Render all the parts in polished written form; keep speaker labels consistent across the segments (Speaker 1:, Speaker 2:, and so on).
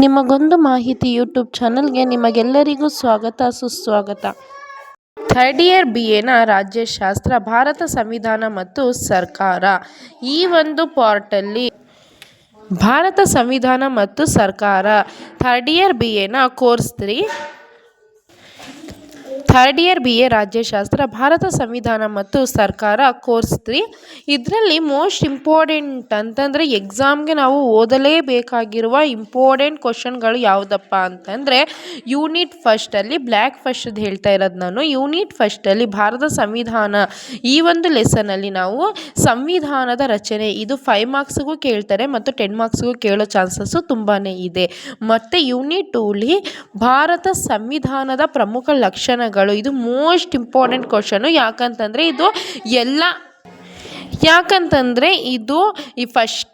Speaker 1: ನಿಮಗೊಂದು ಮಾಹಿತಿ ಯೂಟ್ಯೂಬ್ ಚಾನಲ್ಗೆ ನಿಮಗೆಲ್ಲರಿಗೂ ಸ್ವಾಗತ ಸುಸ್ವಾಗತ. ಥರ್ಡ್ ಇಯರ್ BA ರಾಜ್ಯಶಾಸ್ತ್ರ, ಭಾರತ ಸಂವಿಧಾನ ಮತ್ತು ಸರ್ಕಾರ, ಈ ಒಂದು ಪಾರ್ಟಲ್ಲಿ ಭಾರತ ಸಂವಿಧಾನ ಮತ್ತು ಸರ್ಕಾರ third year BA course 3, third year BA ರಾಜ್ಯಶಾಸ್ತ್ರ, ಭಾರತ ಸಂವಿಧಾನ ಮತ್ತು ಸರ್ಕಾರ ಕೋರ್ಸ್ 3. ಇದರಲ್ಲಿ ಮೋಸ್ಟ್ ಇಂಪಾರ್ಟೆಂಟ್ ಅಂತಂದರೆ ಎಕ್ಸಾಮ್ಗೆ ನಾವು ಓದಲೇಬೇಕಾಗಿರುವ ಇಂಪಾರ್ಟೆಂಟ್ ಕ್ವಶನ್ಗಳು ಯಾವುದಪ್ಪ ಅಂತಂದರೆ ಯೂನಿಟ್ ಫಸ್ಟಲ್ಲಿ ಬ್ಲ್ಯಾಕ್ ಫಸ್ಟ್ ಹೇಳ್ತಾ ಇರೋದು ನಾನು. ಯೂನಿಟ್ ಫಸ್ಟಲ್ಲಿ ಭಾರತ ಸಂವಿಧಾನ, ಈ ಒಂದು ಲೆಸನಲ್ಲಿ ನಾವು ಸಂವಿಧಾನದ ರಚನೆ, ಇದು 5 ಮಾರ್ಕ್ಸ್ಗೂ ಕೇಳ್ತಾರೆ ಮತ್ತು 10 ಮಾರ್ಕ್ಸ್ಗೂ ಕೇಳೋ ಚಾನ್ಸಸ್ಸು ತುಂಬಾ ಇದೆ. ಮತ್ತು ಯೂನಿಟ್ 2ಲಿ ಭಾರತ ಸಂವಿಧಾನದ ಪ್ರಮುಖ ಲಕ್ಷಣಗಳು, ಇದು ಮೋಸ್ಟ್ ಇಂಪಾರ್ಟೆಂಟ್ ಕ್ವಶನು. ಯಾಕಂತಂದರೆ ಇದು ಈ ಫಸ್ಟ್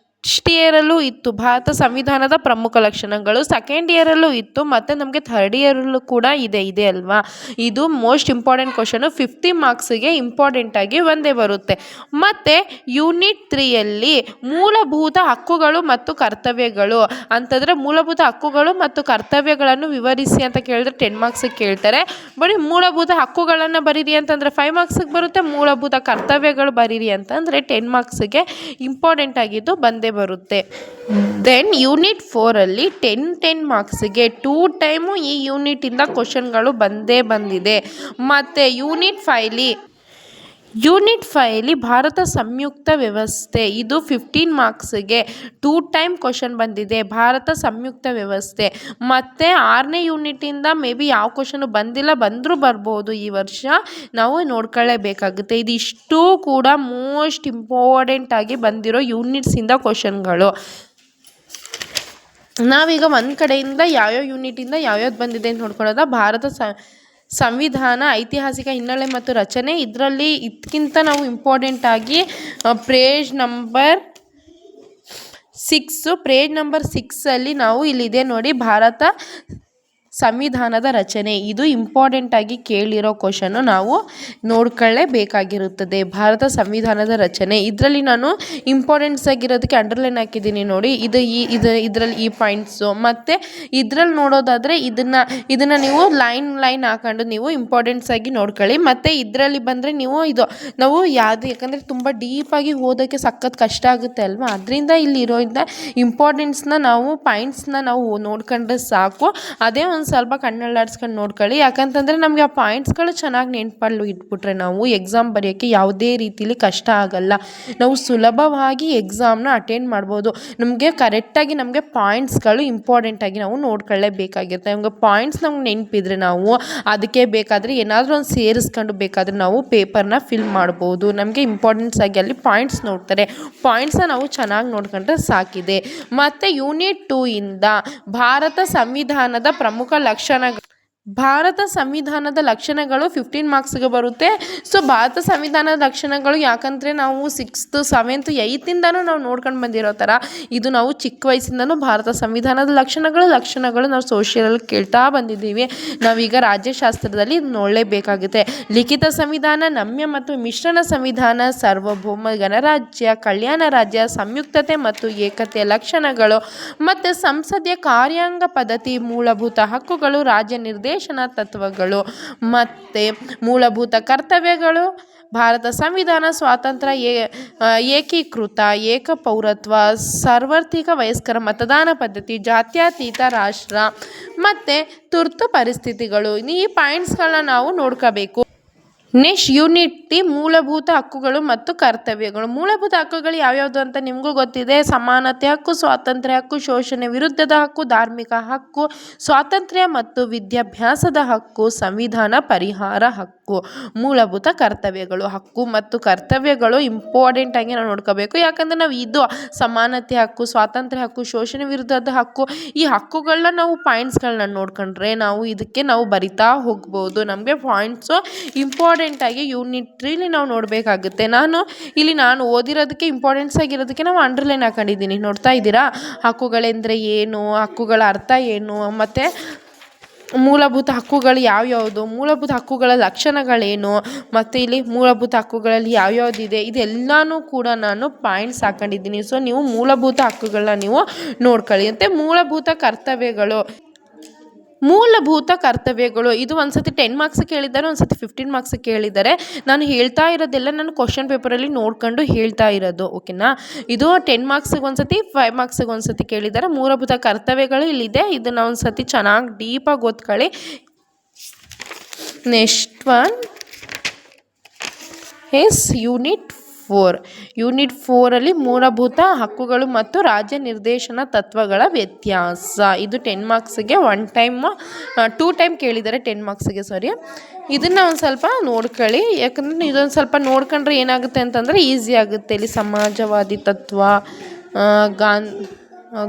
Speaker 1: ಇಯರಲ್ಲೂ ಇತ್ತು ಭಾರತ ಸಂವಿಧಾನದ ಪ್ರಮುಖ ಲಕ್ಷಣಗಳು, ಸೆಕೆಂಡ್ ಇಯರಲ್ಲೂ ಇತ್ತು ಮತ್ತು ನಮಗೆ ಥರ್ಡ್ ಇಯರಲ್ಲೂ ಕೂಡ ಇದೆ ಅಲ್ವಾ. ಇದು ಮೋಸ್ಟ್ ಇಂಪಾರ್ಟೆಂಟ್ ಕ್ವಶನು, 50 ಮಾರ್ಕ್ಸಿಗೆ ಇಂಪಾರ್ಟೆಂಟಾಗಿ ಒಂದೇ ಬರುತ್ತೆ. ಮತ್ತು ಯೂನಿಟ್ 3ಯಲ್ಲಿ ಮೂಲಭೂತ ಹಕ್ಕುಗಳು ಮತ್ತು ಕರ್ತವ್ಯಗಳು ಅಂತಂದರೆ ಮೂಲಭೂತ ಹಕ್ಕುಗಳು ಮತ್ತು ಕರ್ತವ್ಯಗಳನ್ನು ವಿವರಿಸಿ ಅಂತ ಕೇಳಿದ್ರೆ 10 ಮಾರ್ಕ್ಸಿಗೆ ಕೇಳ್ತಾರೆ. ಬರೀ ಮೂಲಭೂತ ಹಕ್ಕುಗಳನ್ನು ಬರೀರಿ ಅಂತಂದರೆ 5 ಮಾರ್ಕ್ಸಿಗೆ ಬರುತ್ತೆ, ಮೂಲಭೂತ ಕರ್ತವ್ಯಗಳು ಬರೀರಿ ಅಂತಂದರೆ 10 ಮಾರ್ಕ್ಸಿಗೆ ಇಂಪಾರ್ಟೆಂಟ್ ಆಗಿದ್ದು ಬಂದೇ ಬರುತ್ತೆ. ದೆನ್ ಯೂನಿಟ್ 4ಅಲ್ಲಿ 10 ಮಾರ್ಕ್ಸಿಗೆ 2 ಟೈಮು ಈ ಯೂನಿಟಿಂದ ಕ್ವಶನ್ಗಳು ಬಂದಿದೆ. ಮತ್ತು ಯೂನಿಟ್ 5ಲಿ ಭಾರತ ಸಂಯುಕ್ತ ವ್ಯವಸ್ಥೆ, ಇದು 15 ಮಾರ್ಕ್ಸಿಗೆ 2 ಟೈಮ್ ಕ್ವಶನ್ ಬಂದಿದೆ, ಭಾರತ ಸಂಯುಕ್ತ ವ್ಯವಸ್ಥೆ. ಮತ್ತು 6ನೇ ಯೂನಿಟಿಂದ ಮೇ ಬಿ ಯಾವ ಕ್ವಶನು ಬಂದರೂ ಬರ್ಬೋದು, ಈ ವರ್ಷ ನಾವು ನೋಡ್ಕೊಳ್ಳೇಬೇಕಾಗುತ್ತೆ. ಇದಿಷ್ಟು ಕೂಡ ಮೋಸ್ಟ್ ಇಂಪಾರ್ಟೆಂಟ್ ಆಗಿ ಬಂದಿರೋ ಯೂನಿಟ್ಸಿಂದ ಕ್ವಶನ್ಗಳು. ನಾವೀಗ ಒಂದು ಕಡೆಯಿಂದ ಯಾವ್ಯಾವ ಯೂನಿಟಿಂದ ಯಾವ್ಯಾವ್ದು ಬಂದಿದೆ ಅಂತ ನೋಡ್ಕೊಳ್ಳೋದ. ಭಾರತ ಸಂವಿಧಾನ, ಐತಿಹಾಸಿಕ ಹಿನ್ನೆಲೆ ಮತ್ತು ರಚನೆ, ಇದರಲ್ಲಿ ಇದಕ್ಕಿಂತ ನಾವು ಇಂಪಾರ್ಟೆಂಟ್ ಆಗಿ ಪೇಜ್ ನಂಬರ್ 6ಅಲ್ಲಿ ನಾವು ಇಲ್ಲಿದೆ ನೋಡಿ, ಭಾರತ ಸಂವಿಧಾನದ ರಚನೆ, ಇದು ಇಂಪಾರ್ಟೆಂಟ್ ಆಗಿ ಕೇಳಿರೋ ಕ್ವಶನು, ನಾವು ನೋಡ್ಕೊಳ್ಳೇಬೇಕಾಗಿರುತ್ತದೆ. ಭಾರತ ಸಂವಿಧಾನದ ರಚನೆ, ಇದರಲ್ಲಿ ನಾನು ಇಂಪಾರ್ಟೆನ್ಸ್ ಆಗಿರೋದಕ್ಕೆ ಅಂಡರ್ಲೈನ್ ಹಾಕಿದ್ದೀನಿ ನೋಡಿ, ಇದರಲ್ಲಿ ಈ ಪಾಯಿಂಟ್ಸು. ಮತ್ತು ಇದರಲ್ಲಿ ನೋಡೋದಾದರೆ ಇದನ್ನು ನೀವು ಲೈನ್ ಹಾಕೊಂಡು ನೀವು ಇಂಪಾರ್ಟೆನ್ಸ್ ಆಗಿ ನೋಡ್ಕೊಳ್ಳಿ. ಮತ್ತು ಇದರಲ್ಲಿ ಬಂದರೆ ನಾವು ಯಾಕಂದರೆ ತುಂಬ ಡೀಪಾಗಿ ಓದೋಕ್ಕೆ ಸಖತ್ ಕಷ್ಟ ಆಗುತ್ತೆ ಅಲ್ವಾ, ಅದರಿಂದ ಇಲ್ಲಿರೋದ್ರಿಂದ ಇಂಪಾರ್ಟೆನ್ಸ್ನ ನಾವು ಪಾಯಿಂಟ್ಸ್ನ ನಾವು ನೋಡ್ಕೊಂಡ್ರೆ ಸಾಕು. ಅದೇ ಒಂದು ಸ್ವಲ್ಪ ಕಣ್ಣಲ್ಲಾಡಿಸ್ಕೊಂಡು ನೋಡ್ಕೊಳ್ಳಿ. ಯಾಕಂತಂದರೆ ನಮಗೆ ಆ ಪಾಯಿಂಟ್ಸ್ಗಳು ಚೆನ್ನಾಗಿ ನೆನಪಲ್ಲಿ ಇಟ್ಬಿಟ್ರೆ ನಾವು ಎಕ್ಸಾಮ್ ಬರೆಯೋಕ್ಕೆ ಯಾವುದೇ ರೀತಿಲಿ ಕಷ್ಟ ಆಗಲ್ಲ. ನಾವು ಸುಲಭವಾಗಿ ಎಕ್ಸಾಮ್ನ ಅಟೆಂಡ್ ಮಾಡ್ಬೋದು. ನಮಗೆ ಕರೆಕ್ಟಾಗಿ ನಮಗೆ ಪಾಯಿಂಟ್ಸ್ಗಳು ಇಂಪಾರ್ಟೆಂಟಾಗಿ ನಾವು ನೋಡ್ಕೊಳ್ಳೇಬೇಕಾಗಿರುತ್ತೆ. ನಮಗೆ ಪಾಯಿಂಟ್ಸ್ ನಮ್ಗೆ ನೆನಪಿದ್ರೆ ನಾವು ಅದಕ್ಕೆ ಬೇಕಾದರೆ ಏನಾದರೂ ಒಂದು ಸೇರಿಸ್ಕೊಂಡು ಬೇಕಾದರೆ ನಾವು ಪೇಪರ್ನ ಫಿಲ್ ಮಾಡ್ಬೋದು. ನಮಗೆ ಇಂಪಾರ್ಟೆನ್ಸ್ ಆಗಿ ಅಲ್ಲಿ ಪಾಯಿಂಟ್ಸ್ ನೋಡ್ತಾರೆ, ಪಾಯಿಂಟ್ಸ್ನ ನಾವು ಚೆನ್ನಾಗಿ ನೋಡ್ಕೊಂಡ್ರೆ ಸಾಕಿದೆ. ಮತ್ತು ಯೂನಿಟ್ 2ಇಂದ ಭಾರತ ಸಂವಿಧಾನದ ಪ್ರಮುಖ ಲಕ್ಷಣಗಳು, ಭಾರತ ಸಂವಿಧಾನದ ಲಕ್ಷಣಗಳು 15 ಮಾರ್ಕ್ಸ್ಗೆ ಬರುತ್ತೆ. ಸೊ ಭಾರತ ಸಂವಿಧಾನದ ಲಕ್ಷಣಗಳು, ಯಾಕಂದರೆ ನಾವು 6th 7th 8th ನಾವು ನೋಡ್ಕೊಂಡು ಬಂದಿರೋ ಥರ ಇದು ನಾವು ಚಿಕ್ಕ ವಯಸ್ಸಿಂದನೂ ಭಾರತ ಸಂವಿಧಾನದ ಲಕ್ಷಣಗಳು ನಾವು ಸೋಷಿಯಲಲ್ಲಿ ಕೇಳ್ತಾ ಬಂದಿದ್ದೀವಿ. ನಾವೀಗ ರಾಜ್ಯಶಾಸ್ತ್ರದಲ್ಲಿ ನೋಡಲೇಬೇಕಾಗುತ್ತೆ. ಲಿಖಿತ ಸಂವಿಧಾನ, ನಮ್ಯ ಮತ್ತು ಮಿಶ್ರಣ ಸಂವಿಧಾನ, ಸಾರ್ವಭೌಮ ಗಣರಾಜ್ಯ, ಕಲ್ಯಾಣ ರಾಜ್ಯ, ಸಂಯುಕ್ತತೆ ಮತ್ತು ಏಕತೆಯ ಲಕ್ಷಣಗಳು, ಮತ್ತು ಸಂಸದೀಯ ಕಾರ್ಯಾಂಗ ಪದ್ಧತಿ, ಮೂಲಭೂತ ಹಕ್ಕುಗಳು, ರಾಜ್ಯ ನಿರ್ದೇಶನ ತತ್ವಗಳು, ಮತ್ತು ಮೂಲಭೂತ ಕರ್ತವ್ಯಗಳು, ಭಾರತ ಸಂವಿಧಾನ, ಸ್ವಾತಂತ್ರ್ಯ, ಏಕೀಕೃತ ಏಕಪೌರತ್ವ, ಸಾರ್ವತ್ರಿಕ ವಯಸ್ಕರ ಮತದಾನ ಪದ್ಧತಿ, ಜಾತ್ಯತೀತ ರಾಷ್ಟ್ರ, ಮತ್ತು ತುರ್ತು ಪರಿಸ್ಥಿತಿಗಳು. ಈ ಪಾಯಿಂಟ್ಸ್ಗಳನ್ನ ನಾವು ನೋಡ್ಕೋಬೇಕು. ನೆಕ್ಸ್ಟ್ ಯೂನಿಟ್ ಮೂಲಭೂತ ಹಕ್ಕುಗಳು ಮತ್ತು ಕರ್ತವ್ಯಗಳು. ಮೂಲಭೂತ ಹಕ್ಕುಗಳು ಯಾವ್ಯಾವುದು ಅಂತ ನಿಮಗೂ ಗೊತ್ತಿದೆ. ಸಮಾನತೆ ಹಕ್ಕು, ಸ್ವಾತಂತ್ರ್ಯ ಹಕ್ಕು, ಶೋಷಣೆ ವಿರುದ್ಧದ ಹಕ್ಕು, ಧಾರ್ಮಿಕ ಹಕ್ಕು, ಸ್ವಾತಂತ್ರ್ಯ ಮತ್ತು ವಿದ್ಯಾಭ್ಯಾಸದ ಹಕ್ಕು, ಸಂವಿಧಾನ ಪರಿಹಾರ ಹಕ್ಕು. ಮೂಲಭೂತ ಕರ್ತವ್ಯಗಳು, ಹಕ್ಕು ಮತ್ತು ಕರ್ತವ್ಯಗಳು ಇಂಪಾರ್ಟೆಂಟ್ ಆಗಿ ನಾವು ನೋಡ್ಕೋಬೇಕು. ಯಾಕಂದರೆ ನಾವು ಇದು ಸಮಾನತೆ ಹಕ್ಕು, ಸ್ವಾತಂತ್ರ್ಯ ಹಕ್ಕು, ಶೋಷಣೆ ವಿರುದ್ಧದ ಹಕ್ಕು, ಈ ಹಕ್ಕುಗಳನ್ನ ನಾವು ಪಾಯಿಂಟ್ಸ್ಗಳನ್ನ ನೋಡ್ಕೊಂಡ್ರೆ ನಾವು ಬರಿತಾ ಹೋಗ್ಬೋದು. ನಮಗೆ ಪಾಯಿಂಟ್ಸು ಇಂಪಾರ್ಟೆಂಟ್ ಆಗಿ ಯೂನಿಟ್ 3ಲಿ ನಾವು ನೋಡಬೇಕಾಗುತ್ತೆ. ನಾನು ಓದಿರೋದಕ್ಕೆ ಇಂಪಾರ್ಟೆನ್ಸ್ ಆಗಿರೋದಕ್ಕೆ ನಾವು ಅಂಡರ್ಲೈನ್ ಹಾಕೊಂಡಿದ್ದೀನಿ, ನೋಡ್ತಾ ಇದ್ದೀರಾ. ಹಕ್ಕುಗಳೆಂದರೆ ಏನು, ಹಕ್ಕುಗಳ ಅರ್ಥ ಏನು, ಮತ್ತು ಮೂಲಭೂತ ಹಕ್ಕುಗಳು ಯಾವ್ಯಾವುದು, ಮೂಲಭೂತ ಹಕ್ಕುಗಳ ಲಕ್ಷಣಗಳೇನು, ಮತ್ತು ಇಲ್ಲಿ ಮೂಲಭೂತ ಹಕ್ಕುಗಳಲ್ಲಿ ಯಾವ್ಯಾವುದಿದೆ ಇದೆಲ್ಲನೂ ಕೂಡ ನಾನು ಪಾಯಿಂಟ್ಸ್ ಹಾಕೊಂಡಿದ್ದೀನಿ. ಸೊ ನೀವು ಮೂಲಭೂತ ಹಕ್ಕುಗಳನ್ನ ನೀವು ನೋಡ್ಕೊಳ್ಳಿ. ಮತ್ತು ಮೂಲಭೂತ ಕರ್ತವ್ಯಗಳು ಇದು ಒಂದ್ಸತಿ 10 ಮಾರ್ಕ್ಸ್ ಕೇಳಿದ್ದಾರೆ, ಒಂದ್ಸತಿ 15 ಮಾರ್ಕ್ಸ್ ಕೇಳಿದ್ದಾರೆ. ನಾನು ಹೇಳ್ತಾ ಇರೋದೆಲ್ಲ ನಾನು ಕ್ವಶನ್ ಪೇಪರಲ್ಲಿ ನೋಡ್ಕೊಂಡು ಹೇಳ್ತಾ ಇರೋದು, ಓಕೆನಾ. ಇದು 10 ಮಾರ್ಕ್ಸಿಗೆ ಒಂದ್ಸತಿ, 5 ಮಾರ್ಕ್ಸಿಗೆ ಒಂದ್ಸತಿ ಕೇಳಿದ್ದಾರೆ. ಮೂಲಭೂತ ಕರ್ತವ್ಯಗಳು ಇಲ್ಲಿದೆ, ಇದನ್ನು ಒಂದ್ಸತಿ ಚೆನ್ನಾಗಿ ಡೀಪಾಗಿ ಓದ್ಕೊಳ್ಳಿ. ನೆಕ್ಸ್ಟ್ ಒನ್ ಎಸ್ ಯೂನಿಟ್ 4ಅಲ್ಲಿ ಮೂಲಭೂತ ಹಕ್ಕುಗಳು ಮತ್ತು ರಾಜ್ಯ ನಿರ್ದೇಶನ ತತ್ವಗಳ ವ್ಯತ್ಯಾಸ. ಇದು 10 ಮಾರ್ಕ್ಸಿಗೆ 2 ಟೈಮ್ ಕೇಳಿದ್ದಾರೆ, 10 ಮಾರ್ಕ್ಸಿಗೆ ಇದನ್ನು ಒಂದು ಸ್ವಲ್ಪ ನೋಡ್ಕೊಳ್ಳಿ. ಯಾಕಂದರೆ ಇದೊಂದು ಸ್ವಲ್ಪ ನೋಡ್ಕೊಂಡ್ರೆ ಏನಾಗುತ್ತೆ ಅಂತಂದರೆ ಈಸಿ ಆಗುತ್ತೆ. ಇಲ್ಲಿ ಸಮಾಜವಾದಿ ತತ್ವ,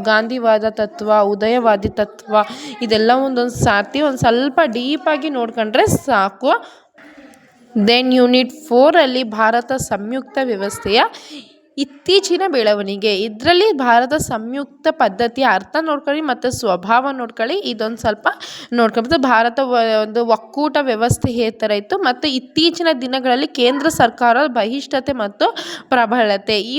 Speaker 1: ಗಾಂಧಿವಾದ ತತ್ವ, ಉದಯವಾದಿ ತತ್ವ ಇದೆಲ್ಲ ಒಂದೊಂದು ಸಾರ್ತಿ ಒಂದು ಸ್ವಲ್ಪ ಡೀಪಾಗಿ ನೋಡ್ಕೊಂಡ್ರೆ ಸಾಕು. ದೆನ್ ಯೂನಿಟ್ 4ಅಲ್ಲಿ ಭಾರತ ಸಂಯುಕ್ತ ವ್ಯವಸ್ಥೆಯ ಇತ್ತೀಚಿನ ಬೆಳವಣಿಗೆ. ಇದರಲ್ಲಿ ಭಾರತ ಸಂಯುಕ್ತ ಪದ್ಧತಿಯ ಅರ್ಥ ನೋಡ್ಕೊಳ್ಳಿ ಮತ್ತು ಸ್ವಭಾವ ನೋಡ್ಕೊಳ್ಳಿ. ಇದೊಂದು ಸ್ವಲ್ಪ ನೋಡ್ಕೊಂಡು ಭಾರತ ಒಂದು ಒಕ್ಕೂಟ ವ್ಯವಸ್ಥೆ ಥರ ಇತ್ತು ಮತ್ತು ಇತ್ತೀಚಿನ ದಿನಗಳಲ್ಲಿ ಕೇಂದ್ರ ಸರ್ಕಾರ ಬಹಿಷ್ಠತೆ ಮತ್ತು ಪ್ರಬಲತೆ ಈ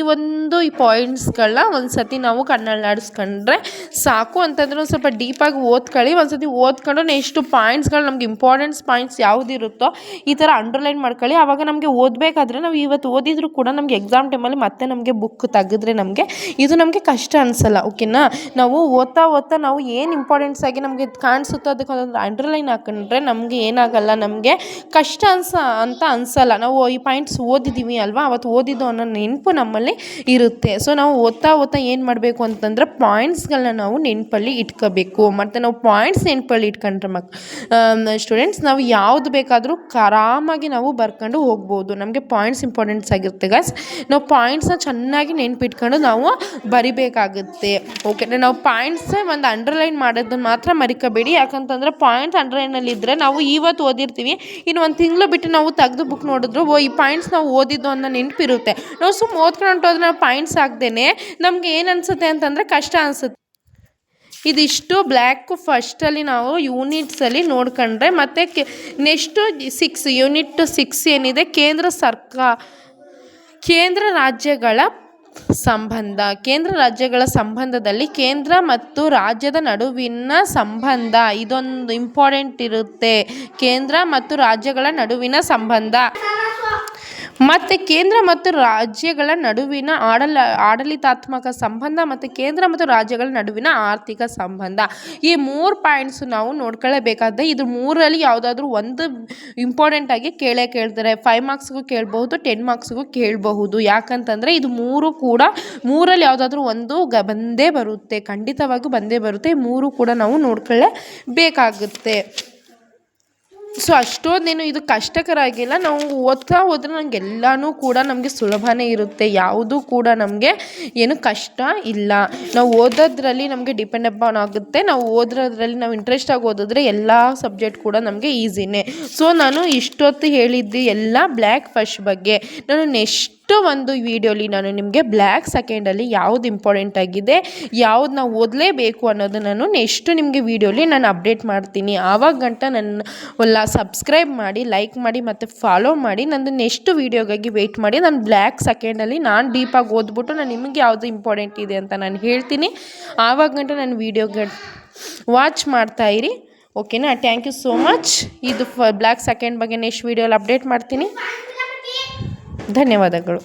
Speaker 1: ಪಾಯಿಂಟ್ಸ್ಗಳನ್ನ ಒಂದು ಸತಿ ನಾವು ಕಣ್ಣಲ್ಲಾಡಿಸ್ಕೊಂಡ್ರೆ ಸಾಕು. ಅಂತಂದರೆ ಒಂದು ಸ್ವಲ್ಪ ಡೀಪಾಗಿ ಓದ್ಕೊಳ್ಳಿ. ಒಂದು ಸತಿ ಓದ್ಕೊಂಡು ನೆಕ್ಸ್ಟ್ ಪಾಯಿಂಟ್ಸ್ಗಳು ನಮ್ಗೆ ಇಂಪಾರ್ಟೆಂಟ್ಸ್ ಪಾಯಿಂಟ್ಸ್ ಯಾವುದಿರುತ್ತೋ ಈ ಥರ ಅಂಡರ್ಲೈನ್ ಮಾಡ್ಕೊಳ್ಳಿ. ಆವಾಗ ನಮಗೆ ಓದಬೇಕಾದ್ರೆ ನಾವು ಇವತ್ತು ಓದಿದ್ರು ಕೂಡ ನಮಗೆ ಎಕ್ಸಾಮ್ ಟೈಮಲ್ಲಿ ಮತ್ತೆ ನಮಗೆ ಬುಕ್ ತೆಗೆದ್ರೆ ಇದು ನಮಗೆ ಕಷ್ಟ ಅನಿಸಲ್ಲ, ಓಕೆನಾ. ನಾವು ಓದ್ತಾ ನಾವು ಏನು ಇಂಪಾರ್ಟೆಂಟ್ಸ್ ಆಗಿ ನಮಗೆ ಕಾಣಿಸುತ್ತೋ ಅದಕ್ಕೆ ಒಂದೊಂದು ಅಂಡರ್ಲೈನ್ ಹಾಕೊಂಡ್ರೆ ನಮಗೆ ಏನಾಗಲ್ಲ, ನಮಗೆ ಕಷ್ಟ ಅಂತ ಅನಿಸಲ್ಲ. ನಾವು ಈ ಪಾಯಿಂಟ್ಸ್ ಓದಿದ್ದೀವಿ ಅಲ್ವಾ, ಅವತ್ತು ಓದಿದ್ದು ಅನ್ನೋ ನೆನಪು ನಮ್ಮಲ್ಲಿ ಇರುತ್ತೆ. ಸೊ ನಾವು ಓದ್ತಾ ಏನು ಮಾಡಬೇಕು ಅಂತಂದರೆ ಪಾಯಿಂಟ್ಸ್ಗಳನ್ನ ನಾವು ನೆನಪಲ್ಲಿ ಇಟ್ಕೋಬೇಕು. ಮತ್ತು ನಾವು ಪಾಯಿಂಟ್ಸ್ ನೆನಪಲ್ಲಿ ಇಟ್ಕೊಂಡ್ರೆ ಸ್ಟೂಡೆಂಟ್ಸ್ ನಾವು ಯಾವುದು ಬೇಕಾದರೂ ಆರಾಮಾಗಿ ನಾವು ಬರ್ಕೊಂಡು ಹೋಗ್ಬೋದು. ನಮಗೆ ಪಾಯಿಂಟ್ಸ್ ಇಂಪಾರ್ಟೆಂಟ್ಸ್ ಆಗಿರುತ್ತೆ ಗೈಸ್. ನಾವು ಪಾಯಿಂಟ್ಸ್ನ ಚೆನ್ನಾಗಿ ನೆನ್ಪಿಟ್ಕೊಂಡು ನಾವು ಬರಿಬೇಕಾಗುತ್ತೆ, ಓಕೆ. ನಾವು ಪಾಯಿಂಟ್ಸೇ ಒಂದು ಅಂಡರ್ಲೈನ್ ಮಾಡೋದನ್ನ ಮಾತ್ರ ಮರಿಕೋಬೇಡಿ. ಯಾಕಂತಂದರೆ ಪಾಯಿಂಟ್ಸ್ ಅಂಡರ್ಲೈನಲ್ಲಿ ಇದ್ದರೆ ನಾವು ಇವತ್ತು ಓದಿರ್ತೀವಿ, ಇನ್ನು ಒಂದು ತಿಂಗಳು ಬಿಟ್ಟು ನಾವು ತೆಗೆದು ಬುಕ್ ನೋಡಿದ್ರು ಈ ಪಾಯಿಂಟ್ಸ್ ನಾವು ಓದಿದ್ದು ಅನ್ನೋ ನೆನಪಿರುತ್ತೆ. ನಾವು ಸುಮ್ಮನೆ ಓದ್ಕೊಂಡು ಹೋದ್ರೆ ನಾವು ಪಾಯಿಂಟ್ಸ್ ಹಾಕ್ದೇನೆ ನಮಗೆ ಏನು ಅನಿಸುತ್ತೆ ಅಂತಂದರೆ ಕಷ್ಟ ಅನಿಸುತ್ತೆ. ಇದಿಷ್ಟು ಬ್ಲ್ಯಾಕು ಫಸ್ಟಲ್ಲಿ ನಾವು ಯೂನಿಟ್ಸಲ್ಲಿ ನೋಡ್ಕೊಂಡ್ರೆ. ಮತ್ತು ನೆಕ್ಸ್ಟು ಯೂನಿಟ್ 6 ಏನಿದೆ ಕೇಂದ್ರ ರಾಜ್ಯಗಳ ಸಂಬಂಧದಲ್ಲಿ ಕೇಂದ್ರ ಮತ್ತು ರಾಜ್ಯದ ನಡುವಿನ ಸಂಬಂಧ ಇದೊಂದು ಇಂಪಾರ್ಟೆಂಟ್ ಇರುತ್ತೆ. ಕೇಂದ್ರ ಮತ್ತು ರಾಜ್ಯಗಳ ನಡುವಿನ ಸಂಬಂಧ ಮತ್ತು ಕೇಂದ್ರ ಮತ್ತು ರಾಜ್ಯಗಳ ನಡುವಿನ ಆಡಳಿತಾತ್ಮಕ ಸಂಬಂಧ ಮತ್ತು ಕೇಂದ್ರ ಮತ್ತು ರಾಜ್ಯಗಳ ನಡುವಿನ ಆರ್ಥಿಕ ಸಂಬಂಧ. ಈ 3 ಪಾಯಿಂಟ್ಸ್ ನಾವು ನೋಡ್ಕೊಳ್ಳೇಬೇಕಾದ್ರೆ ಇದು 3ರಲ್ಲಿ ಯಾವುದಾದ್ರೂ ಒಂದು ಇಂಪಾರ್ಟೆಂಟಾಗಿ ಕೇಳ್ತಾರೆ. 5 ಮಾರ್ಕ್ಸ್ಗೂ ಕೇಳಬಹುದು, 10 ಮಾರ್ಕ್ಸ್ಗೂ ಕೇಳಬಹುದು. ಯಾಕಂತಂದರೆ ಇದು 3ರಲ್ಲಿ ಯಾವುದಾದ್ರೂ ಒಂದು ಬಂದೇ ಬರುತ್ತೆ, ಖಂಡಿತವಾಗಿಯೂ ಬಂದೇ ಬರುತ್ತೆ. 3 ಕೂಡ ನಾವು ನೋಡ್ಕೊಳ್ಳೇಬೇಕಾಗುತ್ತೆ. ಸೊ ಅಷ್ಟೊಂದೇನು ಇದು ಕಷ್ಟಕರ ಆಗಿಲ್ಲ. ನಾವು ಓದ್ತಾ ಹೋದರೆ ನಮಗೆಲ್ಲನೂ ಕೂಡ ನಮಗೆ ಸುಲಭನೇ ಇರುತ್ತೆ. ಯಾವುದೂ ಕೂಡ ನಮಗೆ ಏನು ಕಷ್ಟ ಇಲ್ಲ. ನಾವು ಓದೋದ್ರಲ್ಲಿ ನಮಗೆ ಡಿಪೆಂಡ್ ಅಪಾನ್ ಆಗುತ್ತೆ. ನಾವು ಓದೋದ್ರಲ್ಲಿ ನಾವು ಇಂಟ್ರೆಸ್ಟಾಗಿ ಓದಿದ್ರೆ ಎಲ್ಲ ಸಬ್ಜೆಕ್ಟ್ ಕೂಡ ನಮಗೆ ಈಸಿನೇ. ಸೊ ನಾನು ಇಷ್ಟೊತ್ತು ಹೇಳಿದ್ದು ಎಲ್ಲ ಬ್ಲ್ಯಾಕ್ ಫಸ್ಟ್ ಬಗ್ಗೆ. ನಾನು ನೆಕ್ಸ್ಟ್ ಒಂದು ವಿಡಿಯೋಲಿ ನಾನು ನಿಮಗೆ ಬ್ಲ್ಯಾಕ್ ಸೆಕೆಂಡಲ್ಲಿ ಯಾವುದು ಇಂಪಾರ್ಟೆಂಟ್ ಆಗಿದೆ, ಯಾವುದು ನಾವು ಓದಲೇಬೇಕು ಅನ್ನೋದು ನಾನು ನೆಕ್ಸ್ಟ್ ನಿಮಗೆ ವಿಡಿಯೋಲಿ ನಾನು ಅಪ್ಡೇಟ್ ಮಾಡ್ತೀನಿ. ಆವಾಗ ಗಂಟ ನನ್ನ ಸಬ್ಸ್ಕ್ರೈಬ್ ಮಾಡಿ, ಲೈಕ್ ಮಾಡಿ ಮತ್ತು ಫಾಲೋ ಮಾಡಿ. ನಂದು ನೆಕ್ಸ್ಟ್ ವೀಡಿಯೋಗಾಗಿ ವೆಯ್ಟ್ ಮಾಡಿ. ನಾನು ಬ್ಲ್ಯಾಕ್ ಸೆಕೆಂಡಲ್ಲಿ ನಾನು ಡೀಪಾಗಿ ಓದ್ಬಿಟ್ಟು ನಾನು ನಿಮಗೆ ಯಾವುದು ಇಂಪಾರ್ಟೆಂಟ್ ಇದೆ ಅಂತ ನಾನು ಹೇಳ್ತೀನಿ. ಆವಾಗ ಗಂಟ ನನ್ನ ವೀಡಿಯೋಗೆ ವಾಚ್ ಮಾಡ್ತಾಯಿರಿ, ಓಕೆನಾ. Thank you so much. ಇದು ಬ್ಲ್ಯಾಕ್ ಸೆಕೆಂಡ್ ಬಗ್ಗೆ ನೆಕ್ಸ್ಟ್ ವೀಡಿಯೋಲಿ ಅಪ್ಡೇಟ್ ಮಾಡ್ತೀನಿ. ಧನ್ಯವಾದಗಳು.